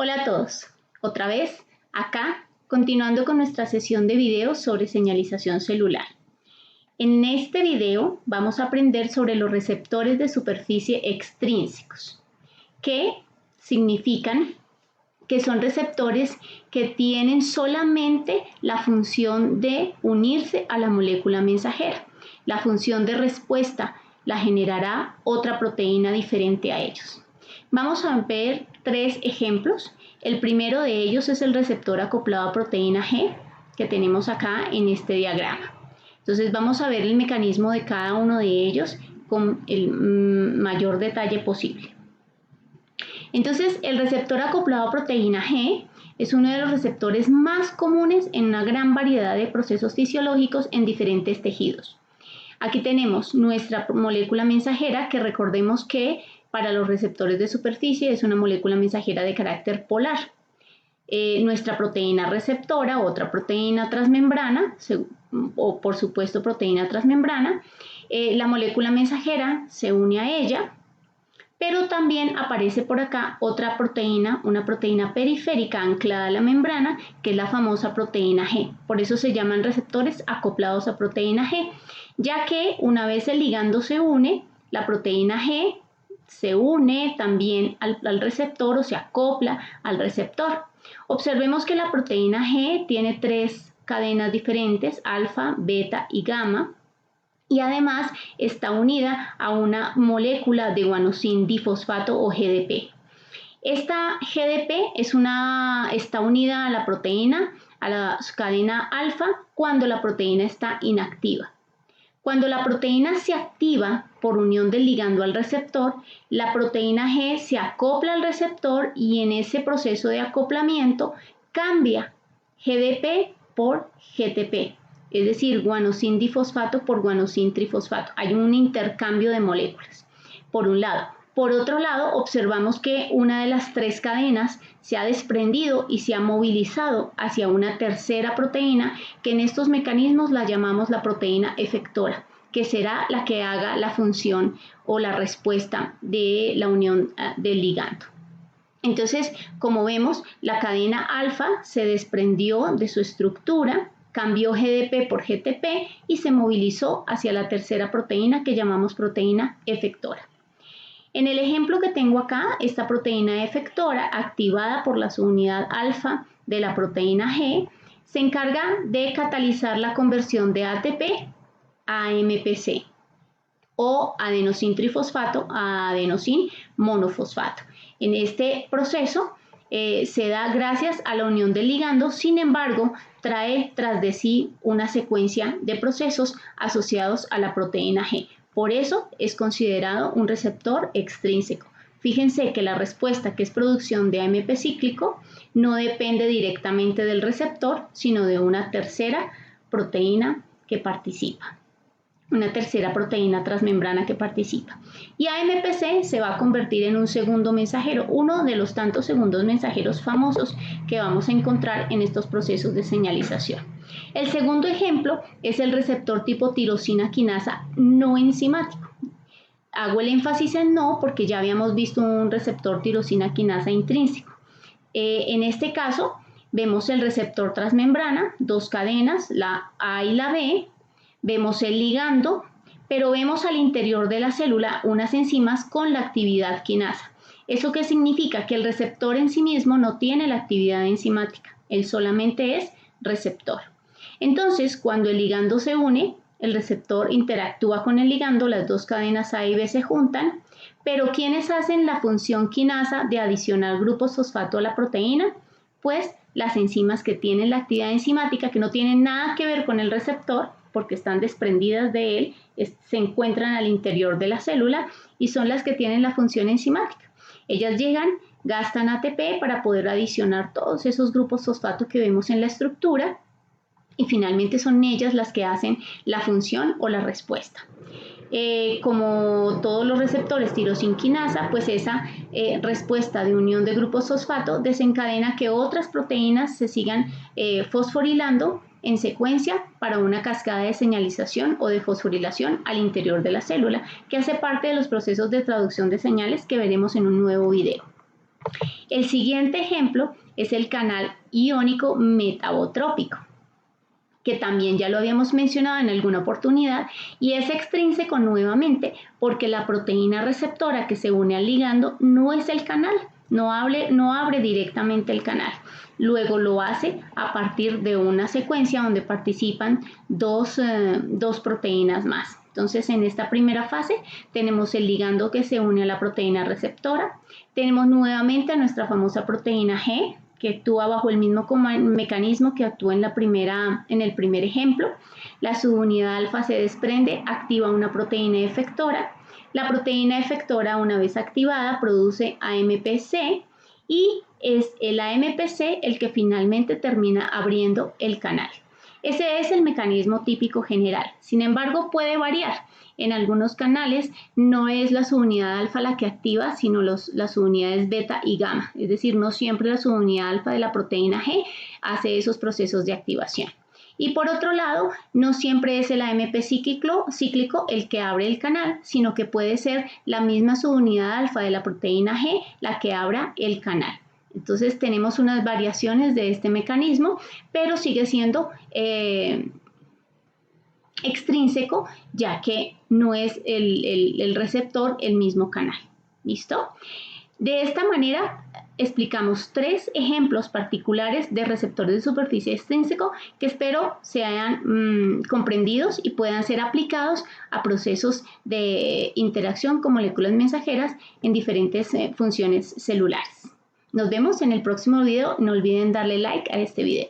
Hola a todos, otra vez acá, continuando con nuestra sesión de videos sobre señalización celular. En este video vamos a aprender sobre los receptores de superficie extrínsecos, que significan que son receptores que tienen solamente la función de unirse a la molécula mensajera. La función de respuesta la generará otra proteína diferente a ellos. Vamos a ver tres ejemplos. El primero de ellos es el receptor acoplado a proteína G que tenemos acá en este diagrama. Entonces vamos a ver el mecanismo de cada uno de ellos con el mayor detalle posible. Entonces el receptor acoplado a proteína G es uno de los receptores más comunes en una gran variedad de procesos fisiológicos en diferentes tejidos. Aquí tenemos nuestra molécula mensajera, que recordemos que para los receptores de superficie es una molécula mensajera de carácter polar. Nuestra proteína receptora, otra proteína transmembrana, o por supuesto proteína transmembrana. La molécula mensajera se une a ella, pero también aparece por acá otra proteína, una proteína periférica anclada a la membrana, que es la famosa proteína G. Por eso se llaman receptores acoplados a proteína G, ya que una vez el ligando se une, la proteína G se une también al receptor o se acopla al receptor. Observemos que la proteína G tiene tres cadenas diferentes, alfa, beta y gamma, y además está unida a una molécula de guanosin difosfato o GDP. Esta GDP está unida a la proteína, a la cadena alfa, cuando la proteína está inactiva. Cuando la proteína se activa por unión del ligando al receptor, la proteína G se acopla al receptor y en ese proceso de acoplamiento cambia GDP por GTP, es decir, guanosin difosfato por guanosin trifosfato. Hay un intercambio de moléculas, por un lado. Por otro lado, observamos que una de las tres cadenas se ha desprendido y se ha movilizado hacia una tercera proteína, que en estos mecanismos la llamamos la proteína efectora, que será la que haga la función o la respuesta de la unión del ligando. Entonces, como vemos, la cadena alfa se desprendió de su estructura, cambió GDP por GTP y se movilizó hacia la tercera proteína que llamamos proteína efectora. En el ejemplo que tengo acá, esta proteína efectora, activada por la subunidad alfa de la proteína G, se encarga de catalizar la conversión de ATP a AMPC o adenosin trifosfato a adenosin monofosfato. En este proceso se da gracias a la unión del ligando, sin embargo, trae tras de sí una secuencia de procesos asociados a la proteína G. Por eso es considerado un receptor extrínseco. Fíjense que la respuesta, que es producción de AMP cíclico, no depende directamente del receptor, sino de una tercera proteína que participa. Una tercera proteína transmembrana que participa. Y AMPC se va a convertir en un segundo mensajero, uno de los tantos segundos mensajeros famosos que vamos a encontrar en estos procesos de señalización. El segundo ejemplo es el receptor tipo tirosina quinasa no enzimático. Hago el énfasis en no porque ya habíamos visto un receptor tirosina quinasa intrínseco. En este caso vemos el receptor transmembrana, dos cadenas, la A y la B. Vemos el ligando, pero vemos al interior de la célula unas enzimas con la actividad quinasa. ¿Eso qué significa? Que el receptor en sí mismo no tiene la actividad enzimática, él solamente es receptor. Entonces, cuando el ligando se une, el receptor interactúa con el ligando, las dos cadenas A y B se juntan, pero ¿quiénes hacen la función quinasa de adicionar grupos fosfato a la proteína? Pues las enzimas que tienen la actividad enzimática, que no tienen nada que ver con el receptor, porque están desprendidas de él, se encuentran al interior de la célula y son las que tienen la función enzimática. Ellas llegan, gastan ATP para poder adicionar todos esos grupos fosfato que vemos en la estructura y finalmente son ellas las que hacen la función o la respuesta. Como todos los receptores tirosin quinasa, pues esa respuesta de unión de grupos fosfato desencadena que otras proteínas se sigan fosforilando en secuencia para una cascada de señalización o de fosforilación al interior de la célula, que hace parte de los procesos de traducción de señales que veremos en un nuevo video. El siguiente ejemplo es el canal iónico metabotrópico, que también ya lo habíamos mencionado en alguna oportunidad, y es extrínseco nuevamente porque la proteína receptora que se une al ligando no es el canal, no abre directamente el canal. Luego lo hace a partir de una secuencia donde participan dos proteínas más. Entonces, en esta primera fase tenemos el ligando que se une a la proteína receptora, tenemos nuevamente a nuestra famosa proteína G, que actúa bajo el mismo mecanismo que actúa en el primer ejemplo. La subunidad alfa se desprende, activa una proteína efectora. La proteína efectora, una vez activada, produce AMPC y es el AMPC el que finalmente termina abriendo el canal. Ese es el mecanismo típico general. Sin embargo, puede variar. En algunos canales no es la subunidad alfa la que activa, sino las subunidades beta y gamma. Es decir, no siempre la subunidad alfa de la proteína G hace esos procesos de activación. Y por otro lado, no siempre es el AMP cíclico el que abre el canal, sino que puede ser la misma subunidad alfa de la proteína G la que abra el canal. Entonces tenemos unas variaciones de este mecanismo, pero sigue siendo extrínseco, ya que no es el receptor el mismo canal. ¿Listo? De esta manera explicamos 3 ejemplos particulares de receptores de superficie extrínseco que espero sean comprendidos y puedan ser aplicados a procesos de interacción con moléculas mensajeras en diferentes funciones celulares. Nos vemos en el próximo video. No olviden darle like a este video.